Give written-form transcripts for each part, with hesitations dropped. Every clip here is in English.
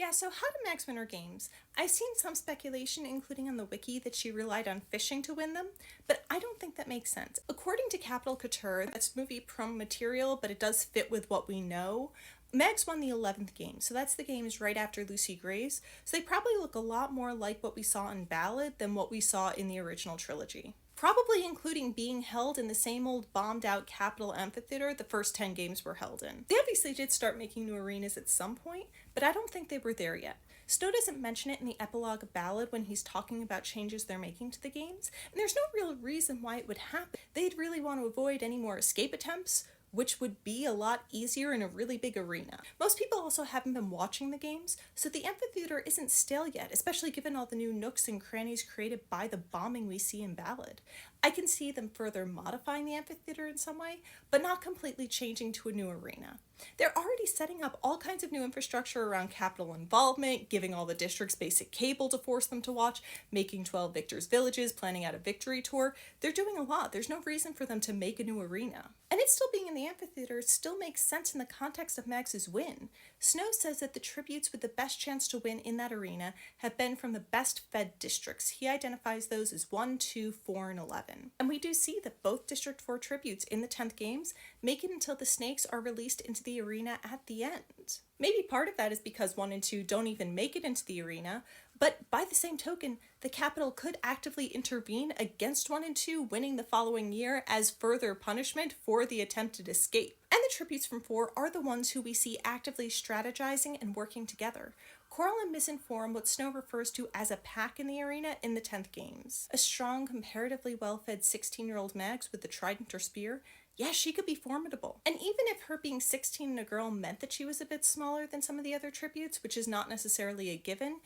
Yeah, so how did Max win her games? I've seen some speculation, including on the wiki, that she relied on fishing to win them, but I don't think that makes sense. According to Capital Couture, that's movie promo material, but it does fit with what we know. Max won the 11th game, so that's the games right after Lucy Gray's, so they probably look a lot more like what we saw in Ballad than what we saw in the original trilogy. Probably including being held in the same old bombed out Capitol Amphitheater the first 10 games were held in. They obviously did start making new arenas at some point, but I don't think they were there yet. Snow doesn't mention it in the epilogue of Ballad when he's talking about changes they're making to the games, and there's no real reason why it would happen. They'd really want to avoid any more escape attempts, which would be a lot easier in a really big arena. Most people also haven't been watching the games, so the amphitheater isn't stale yet, especially given all the new nooks and crannies created by the bombing we see in Ballad. I can see them further modifying the amphitheater in some way, but not completely changing to a new arena. They're already setting up all kinds of new infrastructure around Capitol involvement, giving all the districts basic cable to force them to watch, making 12 Victor's Villages, planning out a victory tour. They're doing a lot. There's no reason for them to make a new arena. And it still being in the amphitheater still makes sense in the context of Max's win. Snow says that the tributes with the best chance to win in that arena have been from the best fed districts. He identifies those as 1, 2, 4, and 11. And we do see that both District 4 tributes in the 10th games make it until the snakes are released into the arena at the end. Maybe part of that is because 1 and 2 don't even make it into the arena, but by the same token, the Capitol could actively intervene against 1 and 2 winning the following year as further punishment for the attempted escape. And the tributes from 4 are the ones who we see actively strategizing and working together. Coral and Mizzen form what Snow refers to as a pack in the arena in the 10th games. A strong, comparatively well-fed 16-year-old Max with the trident or spear, yeah, she could be formidable. And even if her being 16 and a girl meant that she was a bit smaller than some of the other tributes, which is not necessarily a given,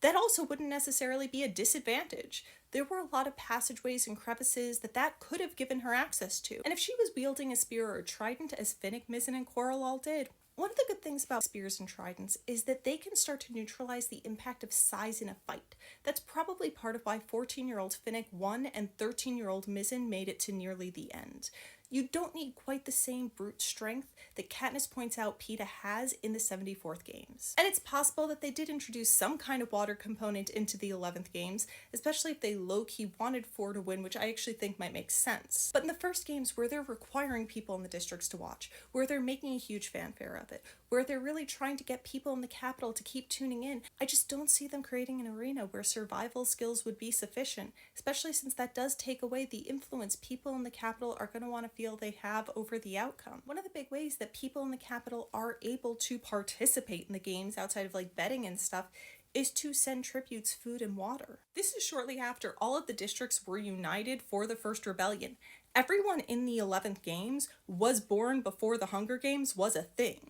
that also wouldn't necessarily be a disadvantage. There were a lot of passageways and crevices that could have given her access to. And if she was wielding a spear or a trident as Finnick, Mizzen, and Coral all did, one of the good things about spears and tridents is that they can start to neutralize the impact of size in a fight. That's probably part of why 14-year-old Finnick won and 13-year-old Mizzen made it to nearly the end. You don't need quite the same brute strength that Katniss points out Peeta has in the 74th games. And it's possible that they did introduce some kind of water component into the 11th games, especially if they low-key wanted 4 to win, which I actually think might make sense. But in the first games, where they're requiring people in the districts to watch, where they're making a huge fanfare of it, where they're really trying to get people in the Capitol to keep tuning in, I just don't see them creating an arena where survival skills would be sufficient, especially since that does take away the influence people in the Capitol are going to want to feel they have over the outcome. One of the big ways that people in the Capitol are able to participate in the games outside of like betting and stuff is to send tributes food and water. This is shortly after all of the districts were united for the first rebellion. Everyone in the 11th games was born before the Hunger Games was a thing.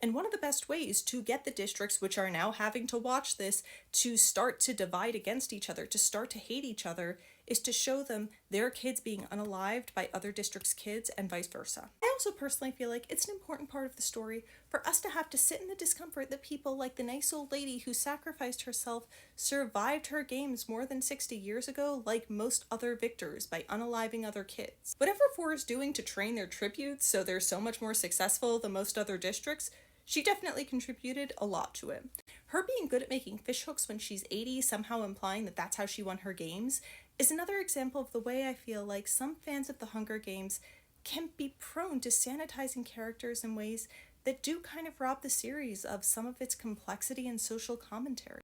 And one of the best ways to get the districts, which are now having to watch this, to start to divide against each other, to start to hate each other, is to show them their kids being unalived by other districts' kids and vice versa. I also personally feel like it's an important part of the story for us to have to sit in the discomfort that people like the nice old lady who sacrificed herself survived her games more than 60 years ago like most other victors by unaliving other kids. Whatever 4 is doing to train their tributes so they're so much more successful than most other districts, she definitely contributed a lot to it. Her being good at making fishhooks when she's 80, somehow implying that that's how she won her games, is another example of the way I feel like some fans of the Hunger Games can be prone to sanitizing characters in ways that do kind of rob the series of some of its complexity and social commentary.